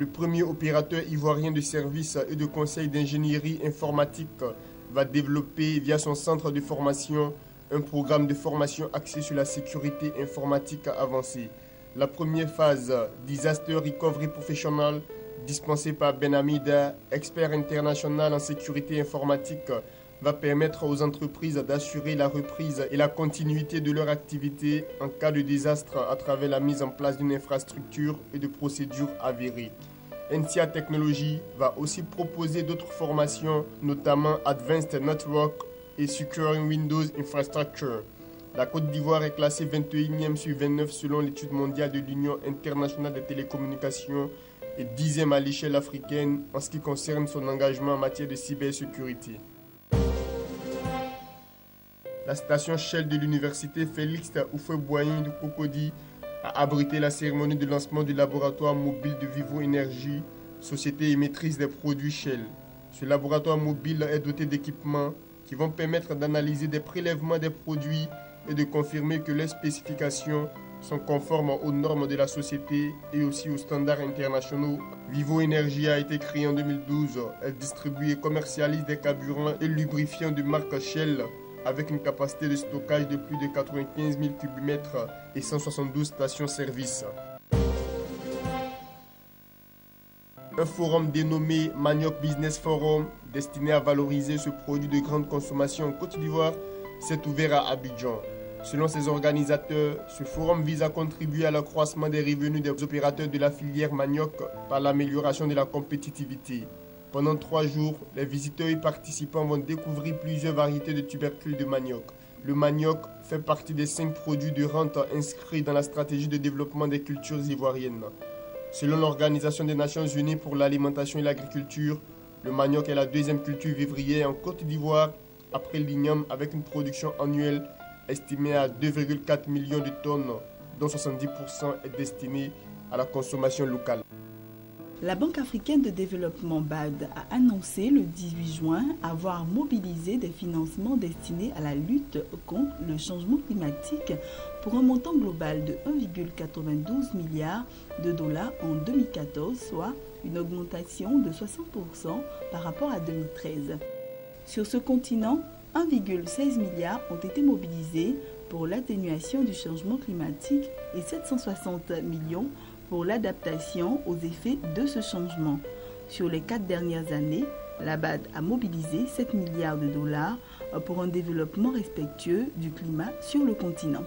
Le premier opérateur ivoirien de services et de conseil d'ingénierie informatique va développer via son centre de formation un programme de formation axé sur la sécurité informatique avancée. La première phase, Disaster Recovery Professional, dispensée par Ben Hamida, expert international en sécurité informatique, va permettre aux entreprises d'assurer la reprise et la continuité de leur activité en cas de désastre à travers la mise en place d'une infrastructure et de procédures avérées. NCA Technology va aussi proposer d'autres formations, notamment Advanced Network et Securing Windows Infrastructure. La Côte d'Ivoire est classée 21e sur 29 selon l'étude mondiale de l'Union internationale des télécommunications et 10e à l'échelle africaine en ce qui concerne son engagement en matière de cybersécurité. La station Shell de l'université Félix Houphouët-Boigny de Cocody a abrité la cérémonie de lancement du laboratoire mobile de Vivo Énergie, société émettrice des produits Shell. Ce laboratoire mobile est doté d'équipements qui vont permettre d'analyser des prélèvements des produits et de confirmer que leurs spécifications sont conformes aux normes de la société et aussi aux standards internationaux. Vivo Énergie a été créée en 2012. Elle distribue et commercialise des carburants et lubrifiants de marque Shell avec une capacité de stockage de plus de 95 000 cubimètres et 172 stations-service. Un forum dénommé Manioc Business Forum, destiné à valoriser ce produit de grande consommation en Côte d'Ivoire, s'est ouvert à Abidjan. Selon ses organisateurs, ce forum vise à contribuer à l'accroissement des revenus des opérateurs de la filière manioc par l'amélioration de la compétitivité. Pendant 3 jours, les visiteurs et participants vont découvrir plusieurs variétés de tubercules de manioc. Le manioc fait partie des 5 produits de rente inscrits dans la stratégie de développement des cultures ivoiriennes. Selon l'Organisation des Nations Unies pour l'alimentation et l'agriculture, le manioc est la 2e culture vivrière en Côte d'Ivoire après l'igname avec une production annuelle estimée à 2,4 millions de tonnes, dont 70% est destiné à la consommation locale. La Banque africaine de développement BAD a annoncé le 18 juin avoir mobilisé des financements destinés à la lutte contre le changement climatique pour un montant global de 1,92 milliard de dollars en 2014, soit une augmentation de 60% par rapport à 2013. Sur ce continent, 1,16 milliard ont été mobilisés pour l'atténuation du changement climatique et 760 millions pour l'adaptation aux effets de ce changement. Sur les 4 dernières années, la BAD a mobilisé 7 milliards de dollars pour un développement respectueux du climat sur le continent.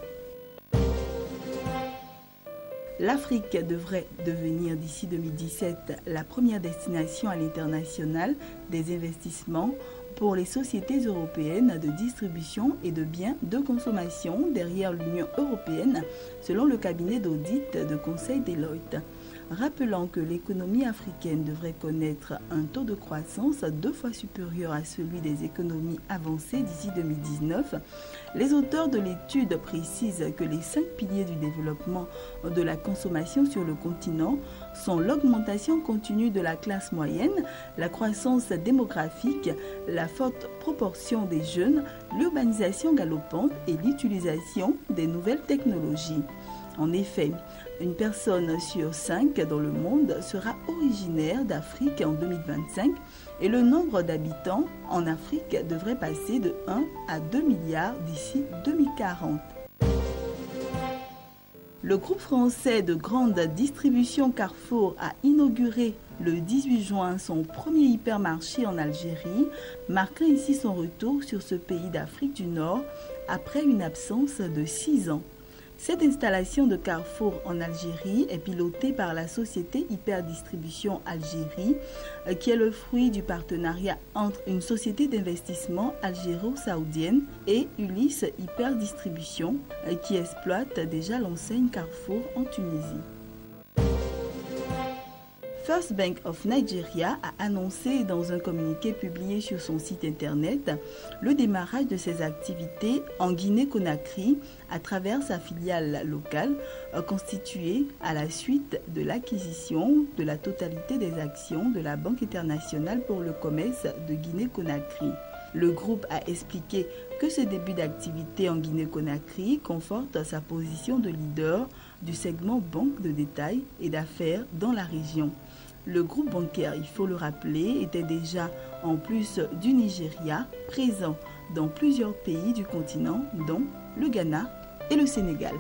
L'Afrique devrait devenir d'ici 2017 la première destination à l'international des investissements pour les sociétés européennes de distribution et de biens de consommation derrière l'Union européenne, selon le cabinet d'audit de conseil Deloitte. Rappelant que l'économie africaine devrait connaître un taux de croissance 2 fois supérieur à celui des économies avancées d'ici 2019, les auteurs de l'étude précisent que les 5 piliers du développement de la consommation sur le continent sont l'augmentation continue de la classe moyenne, la croissance démographique, la forte proportion des jeunes, l'urbanisation galopante et l'utilisation des nouvelles technologies. En effet, une personne sur 5 dans le monde sera originaire d'Afrique en 2025 et le nombre d'habitants en Afrique devrait passer de 1 à 2 milliards d'ici 2040. Le groupe français de grande distribution Carrefour a inauguré le 18 juin son premier hypermarché en Algérie, marquant ici son retour sur ce pays d'Afrique du Nord après une absence de 6 ans. Cette installation de Carrefour en Algérie est pilotée par la société Hyperdistribution Algérie, qui est le fruit du partenariat entre une société d'investissement algéro-saoudienne et Ulysse Hyperdistribution, qui exploite déjà l'enseigne Carrefour en Tunisie. First Bank of Nigeria a annoncé dans un communiqué publié sur son site internet le démarrage de ses activités en Guinée-Conakry à travers sa filiale locale constituée à la suite de l'acquisition de la totalité des actions de la Banque internationale pour le commerce de Guinée-Conakry. Le groupe a expliqué que ce début d'activité en Guinée-Conakry conforte sa position de leader du segment banque de détail et d'affaires dans la région. Le groupe bancaire, il faut le rappeler, était déjà, en plus du Nigeria, présent dans plusieurs pays du continent, dont le Ghana et le Sénégal.